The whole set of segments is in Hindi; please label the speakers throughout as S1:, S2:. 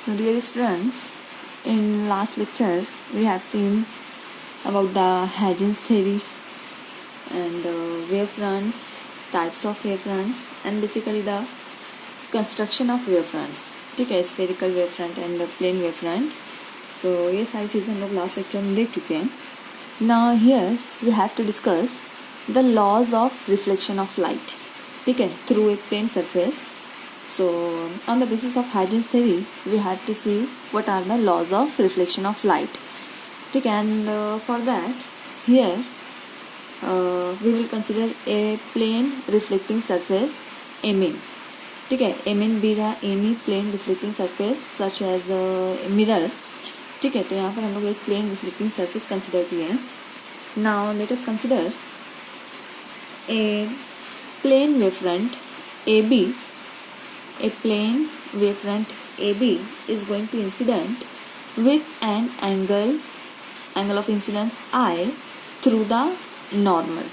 S1: So dear students, in last lecture we have seen about the Huygens theory and wavefronts, types of wavefronts and basically the construction of wavefronts. ठीक है, spherical wavefront and plane wavefront. So ये सारी चीज़ें हम लोग लास्ट लेक्चर में देख चुके हैं. Now here we have to discuss the laws of reflection of light. ठीक है, through a plane surface. So on the basis of Huygens theory, we have to see what are the laws of reflection of light. ठीक है, and for that here we will consider a plane reflecting surface MN. ठीक है, MN be the any plane reflecting surface such as mirror. ठीक है, तो यहाँ पर हम लोग एक plane reflecting surface consider किए हैं. Now let us consider a plane wavefront AB. A plane wavefront AB is going to incident with an angle of incidence I through the normal.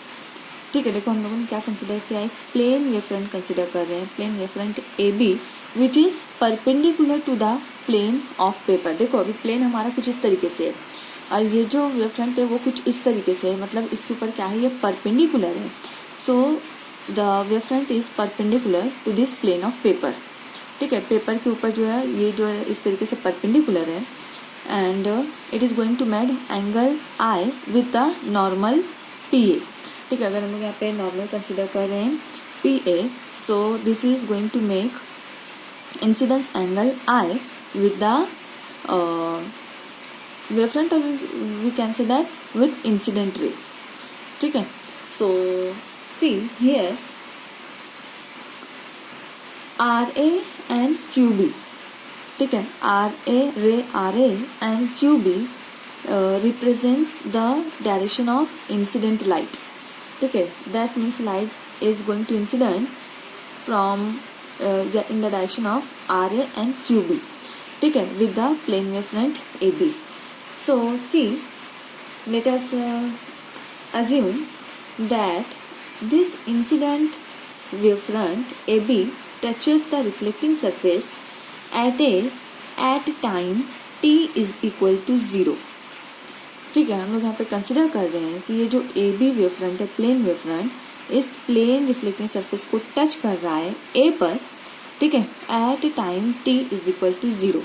S1: ठीक है, देखो हम लोगों ने क्या कंसिडर किया है, प्लेन वेवफ्रंट कंसिडर कर रहे हैं, plane wavefront AB which is perpendicular to the plane of paper. देखो अभी प्लेन हमारा कुछ इस तरीके से है और ये जो वेवफ्रंट है वो कुछ इस तरीके से है, मतलब इसके ऊपर क्या है, ये परपेंडिकुलर है. So the wavefront is perpendicular to this plane of paper. ठीक है, पेपर के ऊपर जो है ये जो है इस तरीके से परपेंडिकुलर है and it is going to made angle i with the normal PA. ठीक है, अगर हम लोग यहाँ पे नॉर्मल कंसिडर कर रहे हैं PA, so this is going to make incidence angle i with the wavefront और we can say that with incident ray. ठीक है, सो see here RA and QB. ठीक है, RA and QB represents the direction of incident light. ठीक है, that means light is going to incident from in the direction of RA and QB. ठीक है, with the plane wavefront AB. So see, let us assume that this incident wavefront AB touches the reflecting surface at time t is equal to 0. ठीक है, हम लोग यहाँ पे कंसिडर कर रहे हैं कि ये जो AB वेवफ्रंट है, प्लेन वेवफ्रंट, इस प्लेन रिफ्लेक्टिंग सरफेस को टच कर रहा है A पर. ठीक है, at time t is equal to 0.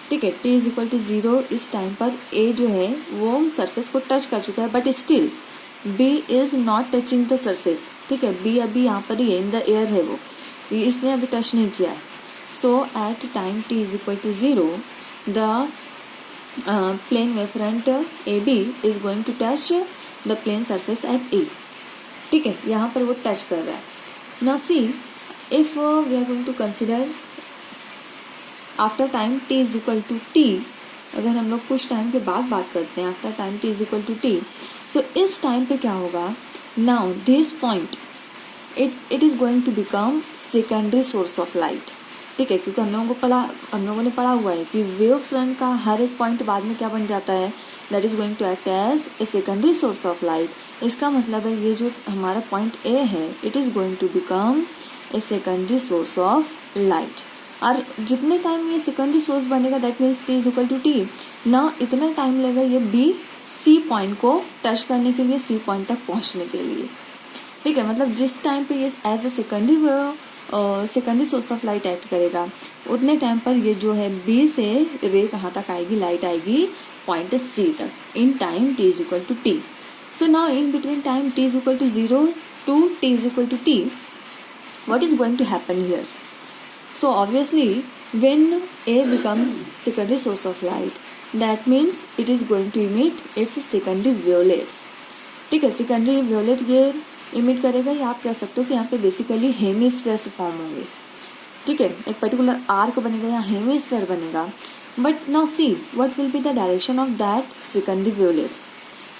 S1: ठीक है, t इज इक्वल टू 0 इस टाइम पर A जो है वो सरफेस को टच कर चुका है, but still B is not touching the surface. ठीक है, B अभी यहाँ पर ही है, इन द एयर है वो, इसने अभी टच नहीं किया है. So at time t is equal to 0 the plane wavefront AB is going to touch the plane surface at A. ठीक है, यहाँ पर वो टच कर रहा है. Now see if we are going to consider after time t is equal to t, अगर हम लोग कुछ टाइम के बाद बात करते हैं after time t is equal to t, सो इस टाइम पे क्या होगा, now this point it is going to become secondary source of light. ठीक है, क्योंकि हम लोगों ने पढ़ा हुआ है कि वेव फ्रंट का हर एक पॉइंट बाद में क्या बन जाता है, that is going to act as a secondary source of light. इसका मतलब है ये जो हमारा पॉइंट A है, it is going to become a secondary source of light. और जितने टाइम ये सेकेंडरी सोर्स बनेगा that means t is equal to t, ना इतना टाइम लगेगा ये B C पॉइंट को टच करने के लिए, C पॉइंट तक पहुंचने के लिए. ठीक है, मतलब जिस टाइम पे ये as a secondary source of light act करेगा उतने टाइम पर ये जो है B से रे कहाँ तक आएगी, लाइट आएगी पॉइंट C तक in time t is equal to t. So now in between time t is equal to 0 to t is equal to t, what is going to happen here? So obviously when A becomes secondary source of light, that means it is going to emit its secondary violets. ठीक है, सेकेंडरी वियोलेट ये इमिट करेगा, या आप कह सकते हो कि यहाँ पे बेसिकली हेमीस्फेयर से फॉर्म होंगे. ठीक है, एक पर्टिकुलर आर्क बनेगा या हेमीस्फेयर बनेगा. But now see what will be the direction of that secondary wavelets,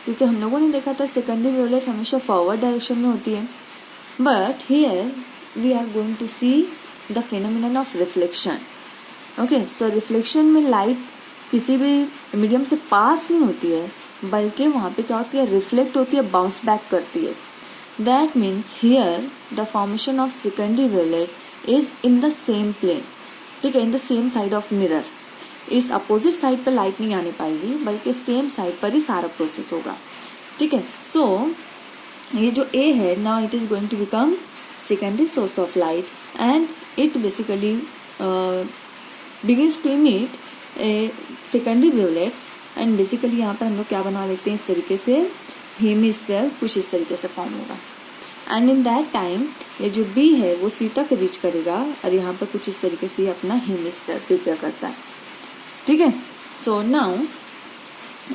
S1: क्योंकि हम लोगों ने देखा था सेकेंडरी वियोलेट हमेशा फॉरवर्ड डायरेक्शन में होती है. But here we are going to see the phenomenon of reflection. Okay, so reflection में लाइट किसी भी मीडियम से पास नहीं होती है, बल्कि वहाँ पे क्या होती है, रिफ्लेक्ट होती है, बाउंस बैक करती है. That means here the formation of secondary wavelet is in the same plane. ठीक है, in the same side of mirror. इस अपोजिट साइड पर लाइट नहीं आने पाएगी, बल्कि सेम साइड पर ही सारा प्रोसेस होगा। ठीक है, सो ये जो A है, now it is going to become secondary source of light and it basically begins to emit secondary wavelets and basically यहाँ पर हम लोग क्या बना लेते हैं, इस तरीके से हेमिस्फीयर कुछ इस तरीके से फॉर्म होगा। एंड इन दैट टाइम ये जो B है वो C तक रीच करेगा और यहाँ पर कुछ इस तरीके से अपना हेमिस्फीयर प्रिपेयर करता है। ठीक है, सो नाउ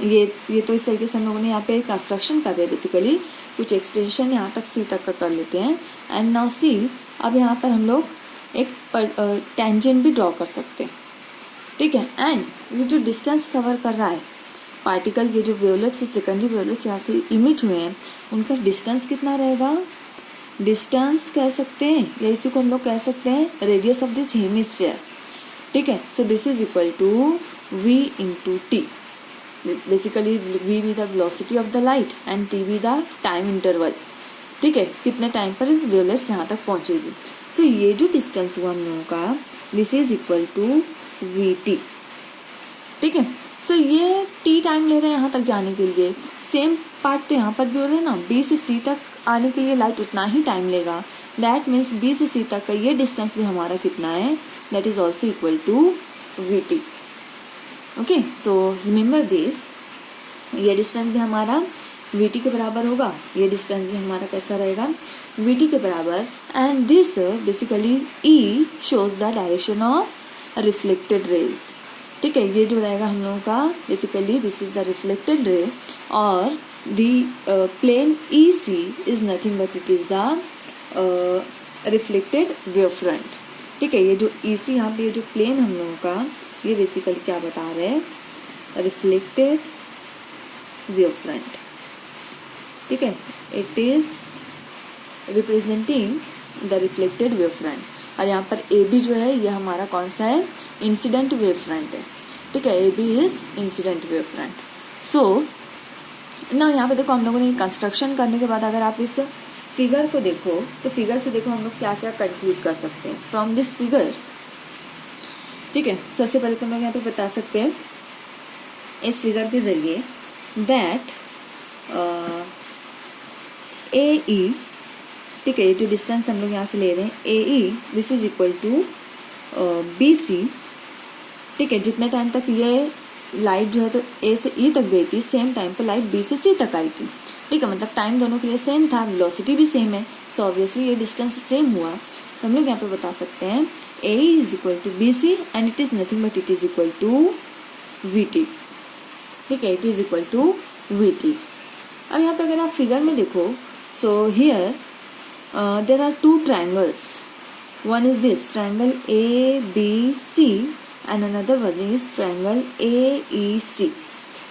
S1: ये तो इस तरीके से हम लोगों ने यहाँ पे कंस्ट्रक्शन कर रहे हैं, बेसिकली कुछ एक्सटेंशन यहाँ तक C तक का कर लेते हैं। एंड नाउ C, अब यहाँ पर हम लोग एक टेंजेंट भी ड्रॉ कर सकते हैं। ठीक है, एंड ये जो डिस्टेंस कवर कर रहा है पार्टिकल, ये जो वेवलेट्स सेकेंडरी वेवलेट्स यहाँ से इमिट हुए हैं, उनका डिस्टेंस कितना रहेगा, डिस्टेंस कह सकते हैं या इसी को हम लोग कह सकते हैं रेडियस ऑफ दिस हेमिस्फीयर। ठीक है, so this is equal to V into T. Basically V भी the velocity of the light and T भी द टाइम इंटरवल। ठीक है, कितने टाइम पर वेवलेट्स यहाँ तक पहुंचेगी। सो ये जो डिस्टेंस हुआ हम लोगों का, this is equal to VT। ठीक है, सो ये T टाइम ले रहे हैं यहाँ तक जाने के लिए। सेम पार्ट तो यहाँ पर भी हो रहा है ना, B से C तक आने के लिए लाइट उतना ही टाइम लेगा। दैट मीन्स B से C तक का ये डिस्टेंस भी हमारा कितना है, that is also equal to VT। Okay, so remember this, ये डिस्टेंस भी हमारा VT के बराबर होगा, ये डिस्टेंस भी हमारा कैसा रहेगा, VT के बराबर। And this basically E shows the direction of reflected rays. ठीक है, ये जो रहेगा हम लोगों का, basically this is the reflected ray और the plane EC is nothing but it is the reflected wave front. ठीक है, ये जो EC यहाँ पे ये जो प्लेन हम लोगों का, ये बेसिकली क्या बता रहे हैं, रिफ्लेक्टेड वेव फ्रंट। ठीक है, it is representing the reflected wave front. और यहाँ पर AB जो है ये हमारा कौन सा है, इंसिडेंट वेव फ्रंट है। ठीक है, AB is incident wave front. So ना यहाँ पे देखो, हम लोगों ने कंस्ट्रक्शन करने के बाद अगर आप इस फिगर को देखो तो फिगर से देखो हम लोग क्या क्या कंक्लूड कर सकते हैं फ्रॉम दिस फिगर। ठीक है, सबसे पहले तो हम लोग यहाँ पे बता सकते हैं इस फिगर के जरिए दैट AE, ठीक है, ये जो डिस्टेंस हम लोग यहाँ से ले रहे हैं AE, this is equal to BC। ठीक है, जितने टाइम तक ये लाइट जो है तो A से E तक गई थी, सेम टाइम पे लाइट B से C तक आई थी। ठीक है, मतलब टाइम दोनों के लिए सेम था, वेलोसिटी भी सेम है, सो ऑब्वियसली ये डिस्टेंस सेम हुआ। तो हम लोग यहाँ पे बता सकते हैं AE is equal to BC and it is nothing but it is equal to VT। ठीक है, it is equal to VT। अब यहाँ पे अगर आप फिगर में देखो, so here there are two triangles. One is this triangle ABC and another one is triangle AEC.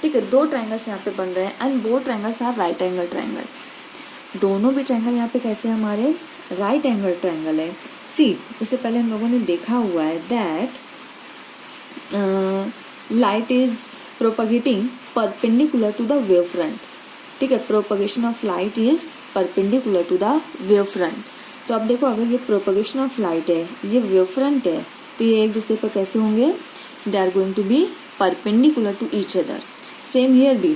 S1: ठीक है, दो ट्रायंगल्स यहाँ पे बन रहे हैं and both triangles are right angle triangle. दोनों भी ट्रायंगल यहाँ पे कैसे हमारे राइट एंगल ट्रायंगल है। सी, इससे पहले हम लोगों ने देखा हुआ है that light is propagating perpendicular to the wave front. ठीक है, propagation of light is perpendicular to the wave front. तो अब देखो, अगर ये प्रोपगेशन ऑफ लाइट है, ये वेव फ्रंट है, तो ये एक दूसरे पर कैसे होंगे, they are going to be perpendicular to each other. Same here भी।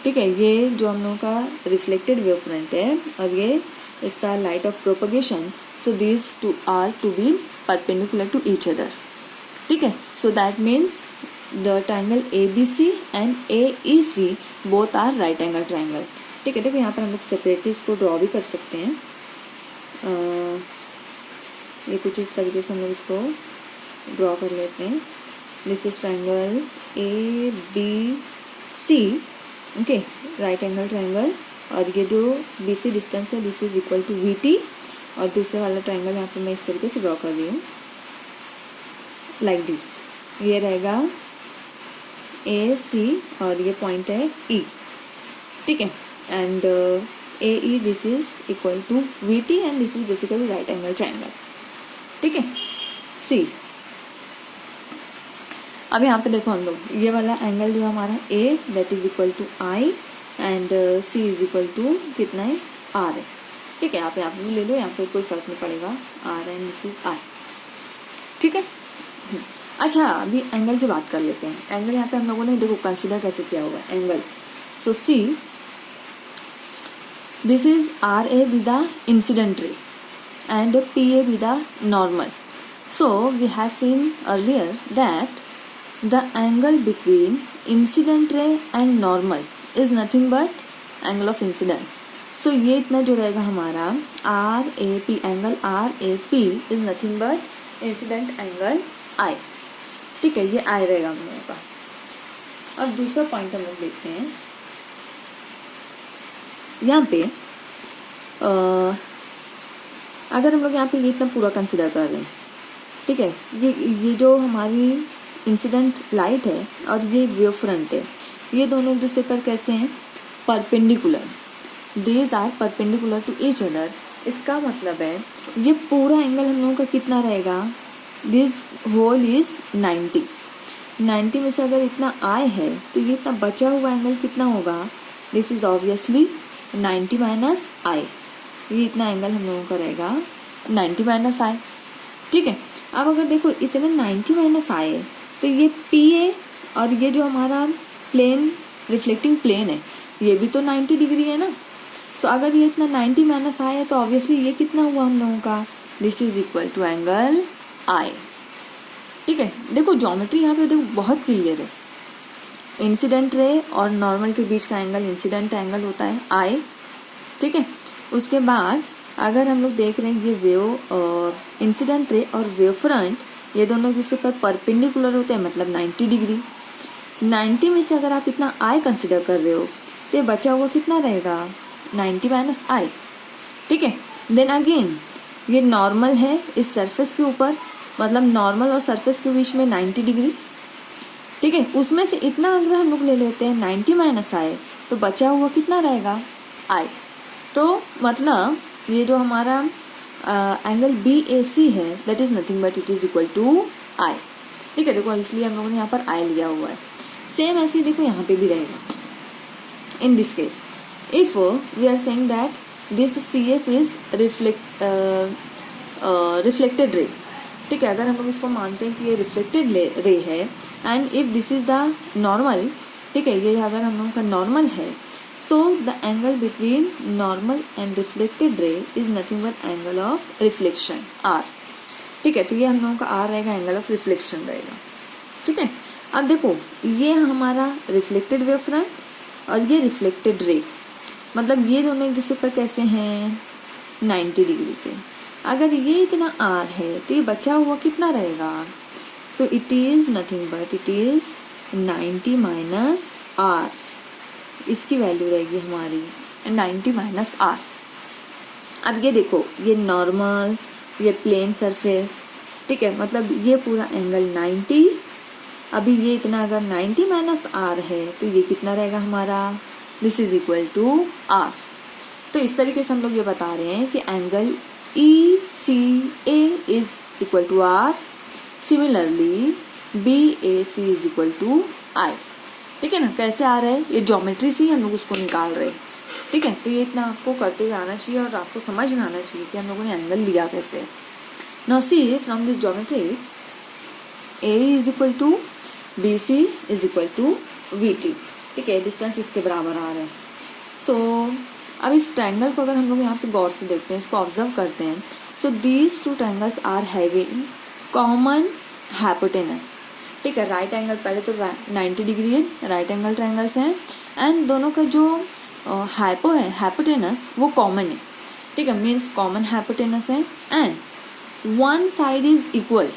S1: ठीक है, ये जो हम लोगों का रिफ्लेक्टेड वेव फ्रंट है और ये इसका light of propagation, so these two are to be perpendicular to each other. ठीक है, so that means the triangle ABC and AEC both are right angle triangle. ठीक है, देखो यहाँ पर हम लोग सेपरेटली इसको ड्रॉ भी कर सकते हैं। ये कुछ इस तरीके से हम लोग इसको ड्रॉ कर लेते हैं। This is triangle ABC, okay, right angle triangle. और ये जो BC डिस्टेंस है this is equal to VT और दूसरे वाला ट्रायंगल यहाँ पे मैं इस तरीके से ड्रॉ कर रही हूँ लाइक दिस। ये रहेगा AC और ये पॉइंट है E। ठीक है, and AE this is equal to VT and this is basically right angle triangle। ठीक है, C। अब यहाँ पे देखो हम लोग ये वाला एंगल जो हमारा A that is equal to I and C is equal to कितना है, R है। ठीक है, आप यहाँ पे ले लो, यहाँ पे कोई फर्क नहीं पड़ेगा, R and this is I। ठीक है, अच्छा, अभी एंगल की बात कर लेते हैं। एंगल यहाँ पे हम लोगों ने देखो कंसिडर कैसे किया हुआ है angle. So see, this is R A with the incident ray and PA with the normal. So we have seen earlier that the angle between incident ray and normal is nothing but angle of incidence. So ये इतना जो रहेगा हमारा RAP, angle RAP is nothing but incident angle I. ठीक है, ये I रहेगा हम लोगों का। अब दूसरा पॉइंट हम लोग देखते हैं। यहाँ पे अगर हम लोग यहाँ पे ये इतना पूरा कंसिडर कर रहे हैं, ठीक है, ये जो हमारी इंसिडेंट लाइट है और ये वेव फ्रंट है, ये दोनों एक दूसरे पर कैसे हैं, perpendicular. These are perpendicular to each other. इसका मतलब है ये पूरा एंगल हम लोगों का कितना रहेगा, दिस होल इज 90 में से अगर इतना आई है तो ये इतना बचा हुआ एंगल कितना होगा, दिस इज ऑब्वियसली 90 माइनस आई। ये इतना एंगल हम लोगों का रहेगा 90 माइनस आई। ठीक है, अब अगर देखो इतना 90 माइनस आई है तो ये PA और ये जो हमारा प्लेन रिफ्लेक्टिंग प्लेन है ये भी तो 90 डिग्री है ना। सो अगर ये इतना 90 माइनस आई है तो ऑब्वियसली ये कितना हुआ हम लोगों का, this is equal to angle i. ठीक है, देखो ज्योमेट्री यहाँ पे देखो बहुत क्लियर है। इंसिडेंट रे और नॉर्मल के बीच का एंगल इंसिडेंट एंगल होता है आई। ठीक है, उसके बाद अगर हम लोग देख रहे हैं ये वेव इंसिडेंट रे और वेव फ्रंट ये दोनों दूसरे पर परपेंडिकुलर होते हैं, मतलब 90 डिग्री। 90 में से अगर आप इतना आई कंसिडर कर रहे हो तो ये बचा हुआ कितना रहेगा, 90 माइनस आई। ठीक है, देन अगेन ये नॉर्मल है इस सरफेस के ऊपर, मतलब नॉर्मल और सरफेस के बीच में 90 डिग्री। ठीक है, उसमें से इतना अगर हम लोग ले लेते हैं 90 माइनस आई तो बचा हुआ कितना रहेगा, आई। तो मतलब ये जो हमारा एंगल BAC है that is nothing but it is equal to i. ठीक है, देखो इसलिए हम लोगों ने यहाँ पर आई लिया हुआ है। सेम ऐसे ही देखो यहाँ पे भी रहेगा। In this case if we are saying that this CF is reflected ray. ठीक है, अगर हम लोग इसको मानते हैं कि ये रिफ्लेक्टेड रे है and if this is the normal, ठीक है, ये अगर हम लोगों का नॉर्मल है, so the angle between normal and reflected ray is nothing but angle of reflection R। ठीक है, तो ये हम लोगों का R रहेगा, एंगल ऑफ रिफ्लेक्शन रहेगा। ठीक है, अब देखो ये हमारा रिफ्लेक्टेड वेव फ्रंट और ये रिफ्लेक्टेड रे, मतलब ये दोनों एक दूसरे पर कैसे हैं, 90 डिग्री पे। अगर ये इतना R है तो ये बचा हुआ कितना रहेगा, so it is nothing but it is 90 minus R। इसकी वैल्यू रहेगी हमारी 90 माइनस आर। अब ये देखो ये नॉर्मल, ये प्लेन सरफेस, ठीक है, मतलब ये पूरा एंगल 90। अभी ये इतना अगर 90 माइनस आर है तो ये कितना रहेगा हमारा, this is equal to R. तो इस तरीके से हम लोग ये बता रहे हैं कि angle ECA is equal to r, similarly BAC is equal to i. ठीक है ना, कैसे आ रहा है, ये ज्योमेट्री से ही हम लोग उसको निकाल रहे हैं। ठीक है, तो ये इतना आपको करते हुए आना चाहिए और आपको समझ में आना चाहिए कि हम लोगों ने एंगल लिया कैसे। Now see from this geometry A is equal to BC is equal to VT। ठीक है, डिस्टेंस इसके बराबर आ रहा है। सो अब इस ट्रायंगल को अगर हम लोग यहाँ पे गौर से देखते हैं, इसको ऑब्जर्व करते हैं, so these two triangles are having common hypotenuse. ठीक है, राइट एंगल पहले तो 90 डिग्री है, राइट एंगल ट्रायंगल्स हैं एंड दोनों का जो हाइपो है हाइपोटेनस वो कॉमन है। ठीक है, मीन्स कॉमन हाइपोटेनस है and one side is equal.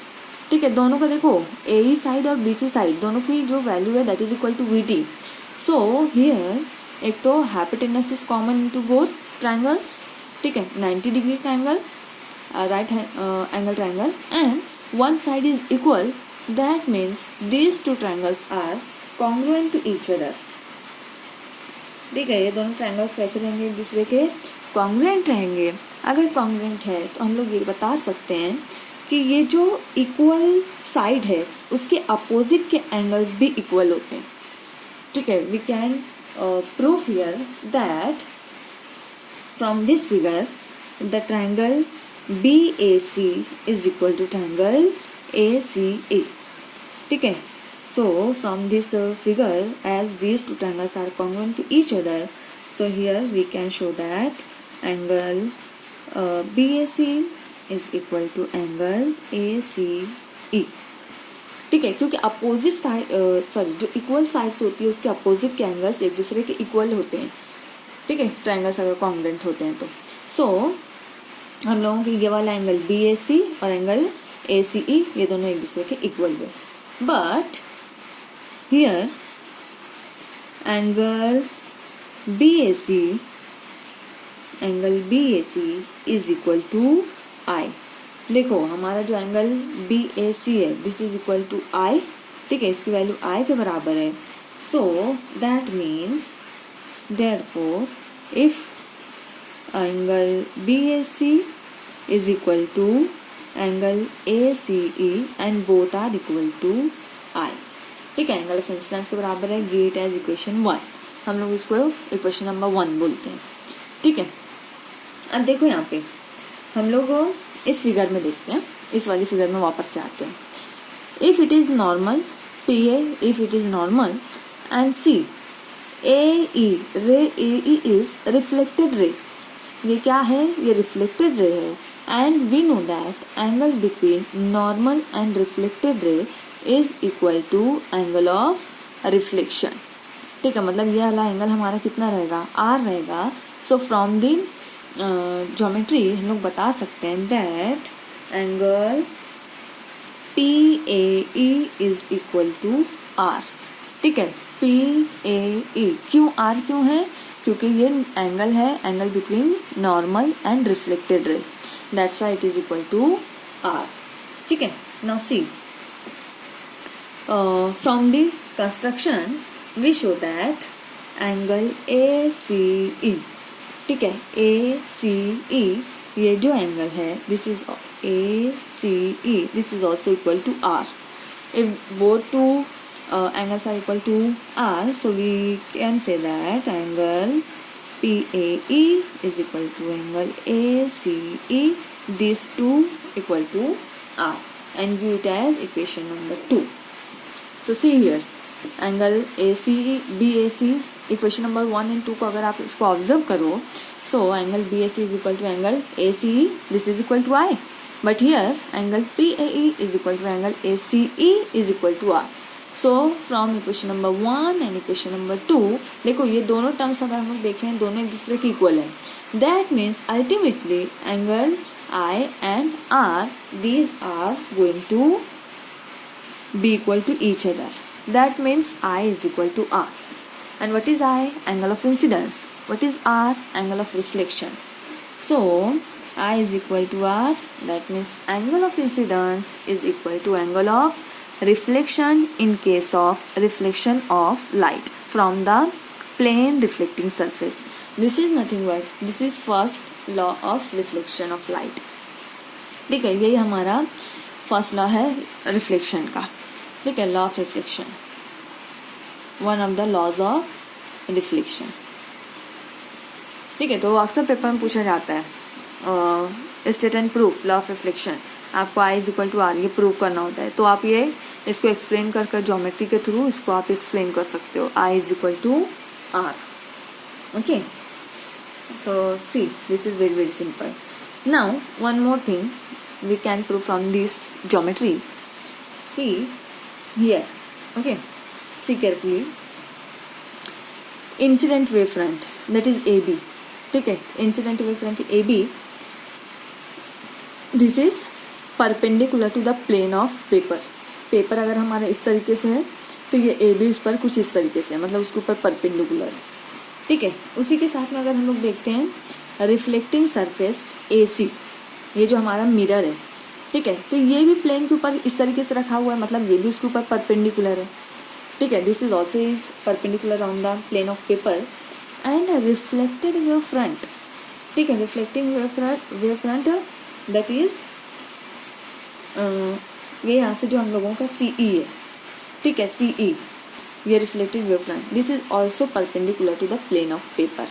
S1: ठीक है, दोनों का देखो AE साइड और BC साइड दोनों की जो वैल्यू है that is equal to VT। So here एक तो hypotenuse is common into both triangles. ठीक है, 90 degree triangle, right angle triangle and one side is equal, that means these two triangles are congruent to each other। ठीक है, ये दोनों ट्रायंगल्स कैसे रहेंगे, एक दूसरे के कॉन्ग्रुएंट रहेंगे। अगर कॉन्ग्रुएंट है तो हम लोग ये बता सकते हैं कि ये जो इक्वल साइड है उसके अपोजिट के एंगल्स भी इक्वल होते हैं। ठीक है, we can proof here that from this figure the triangle BAC is equal to triangle ACE. ठीक है. So from this figure, as these two triangles are congruent to each other, so here we can show that angle BAC is equal to angle ACE. ठीक है, क्योंकि अपोजिट साइड जो इक्वल साइड्स होती है उसके अपोजिट के एंगल्स एक दूसरे के इक्वल होते हैं. ठीक है, ट्रायंगल्स अगर कॉन्ग्रुएंट होते हैं तो. सो हम लोगों के ये वाला एंगल BAC और एंगल ACE ये दोनों एक दूसरे के इक्वल हुए. But here angle BAC is equal to I. देखो हमारा जो एंगल BAC है this is equal to I. ठीक है, इसकी वैल्यू I के बराबर है. So that means therefore if angle BAC is equal to angle ACE and both are equal to I. ठीक है, एंगल ऑफ इंसिडेंस के बराबर है. Get as equation 1. हम लोग इसको इक्वेशन नंबर 1 बोलते हैं. ठीक है, अब देखो यहाँ पे हम लोग इस फिगर में देखते हैं. इस वाली फिगर में वापस से आते हैं. If it is normal PA, if it is normal and C AE ray AE is reflected ray. ये क्या है? ये रिफ्लेक्टेड रे है. And we know that angle between normal and reflected ray is equal to angle of reflection. ठीक है, मतलब ये वाला एंगल हमारा कितना रहेगा? R रहेगा. सो फ्रॉम दी ज्योमेट्री हम लोग बता सकते हैं that angle PAE is equal to R. ठीक है, PAE. क्यों R क्यों है? क्योंकि ये एंगल है, angle between normal and reflected ray. That's why it is equal to R. ठीक है, now see from the construction we show that angle ACE. ठीक है, ACE ये जो एंगल है this is ACE, this is also equal to R. If both two angles are equal to R, so we can say that angle PAE is equal to angle ACE. These two equal to R and view it as equation number 2. So see here angle ACE BAC equation number 1 and 2 को अगर आप इसको ऑब्जर्व करो, so angle BAC is equal to angle ACE, this is equal to I. But here angle PAE is equal to angle ACE is equal to R. So from equation number 1 and equation number 2 देखो ये दोनों टर्म्स अगर हम लोग देखें दोनों एक दूसरे के इक्वल है. That means ultimately angle I and R these are going to be equal to each other. That means I is equal to R. And what is I? Angle of incidence. What is R? Angle of reflection. So I is equal to R. That means angle of incidence is equal to angle of reflection in case of reflection of light from the plane reflecting surface. This is nothing but this is first law of reflection of light. ठीक है, यही हमारा फर्स्ट लॉ है रिफ्लेक्शन का. ठीक है, law of reflection, one of the laws of reflection. ठीक है, तो अक्सर पेपर में पूछा जाता है state and proof law of reflection. आपको I is equal to R ये प्रूव करना होता है. तो आप ये इसको एक्सप्लेन कर ज्योमेट्री के थ्रू इसको आप एक्सप्लेन कर सकते हो. I is equal to R. Okay, so see this is very very simple. Now one more thing we can prove from this geometry. See here. Okay, see carefully. Incident wave front that is AB. ठीक है, incident wave front AB this is perpendicular to the plane of paper. Paper अगर हमारा इस तरीके से है तो ये AB उस पर कुछ इस तरीके से है, मतलब उसके ऊपर परपेंडिकुलर है. ठीक है, उसी के साथ में अगर हम लोग देखते हैं रिफ्लेक्टिंग सरफेस AC, ये जो हमारा मिरर है. ठीक है, तो ये भी प्लेन के ऊपर इस तरीके से रखा हुआ है, मतलब ये भी उसके ऊपर परपेंडिकुलर है. ठीक है, this is also is perpendicular on the plane of paper. And reflected wave front. ठीक है, reflecting wave front that is ये यहाँ से जो हम लोगों का CE है. ठीक है, CE ये reflected wave front this is also perpendicular to the plane of paper.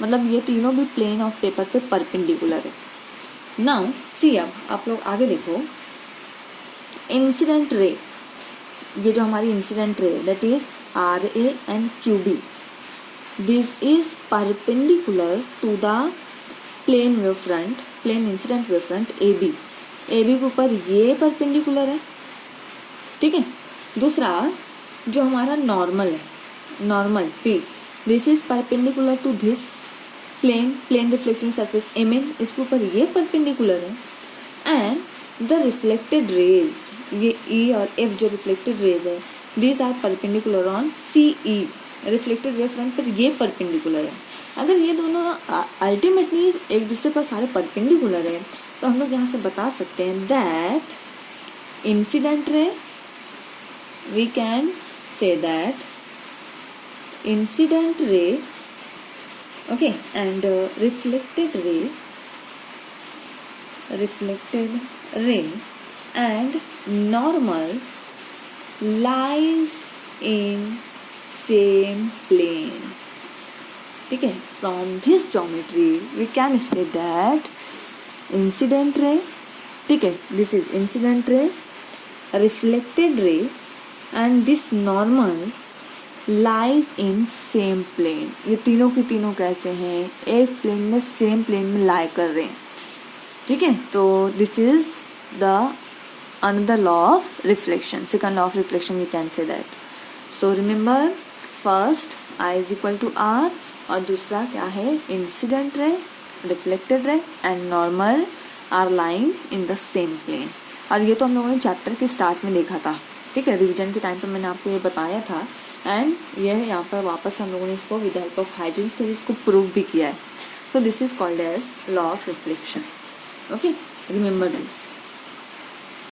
S1: मतलब ये तीनों भी प्लेन ऑफ पेपर पे परपेंडिकुलर है. नाउ सी अब आप लोग आगे देखो इंसिडेंट रे, ये जो हमारी incident ray that is RA and QB, this is perpendicular to the plane wave front, plane incident wave front AB के ऊपर ये परपेंडिकुलर है, ठीक है। दूसरा जो हमारा नॉर्मल है, normal P, this is perpendicular to this plane reflecting surface MN, इसके ऊपर ये परपेंडिकुलर है। एंड द रिफ्लेक्टेड रेज, ये E और F जो रिफ्लेक्टेड रेज है, these are perpendicular on CE, reflected wave front पर ये परपेंडिकुलर है। अगर ये दोनों अल्टीमेटली एक दूसरे पर सारे परपेंडिकुलर है तो हम लोग यहाँ से बता सकते हैं that incident ray, we can say that incident ray, okay, and reflected ray and normal lies in same plane, ठीक है। from this geometry we can say that incident ray, ठीक है, this is incident ray, reflected ray and this normal lies in same plane, ये तीनों की तीनों कैसे हैं, एक प्लेन में सेम प्लेन में लाई कर रहे हैं, ठीक है। तो this is the another law of reflection, second law of reflection we can say that. So remember first I is equal to R और दूसरा क्या है, incident ray, reflected ray and normal are lying in the same plane. और ये तो हम लोगों ने चैप्टर के स्टार्ट में देखा था, ठीक है, रिवीजन के टाइम पर मैंने आपको ये बताया था। एंड ये यहाँ पर वापस हम लोगों ने इसको with help of Huygens theory को प्रूव भी किया है। So this is called as law of reflection, okay, remember this.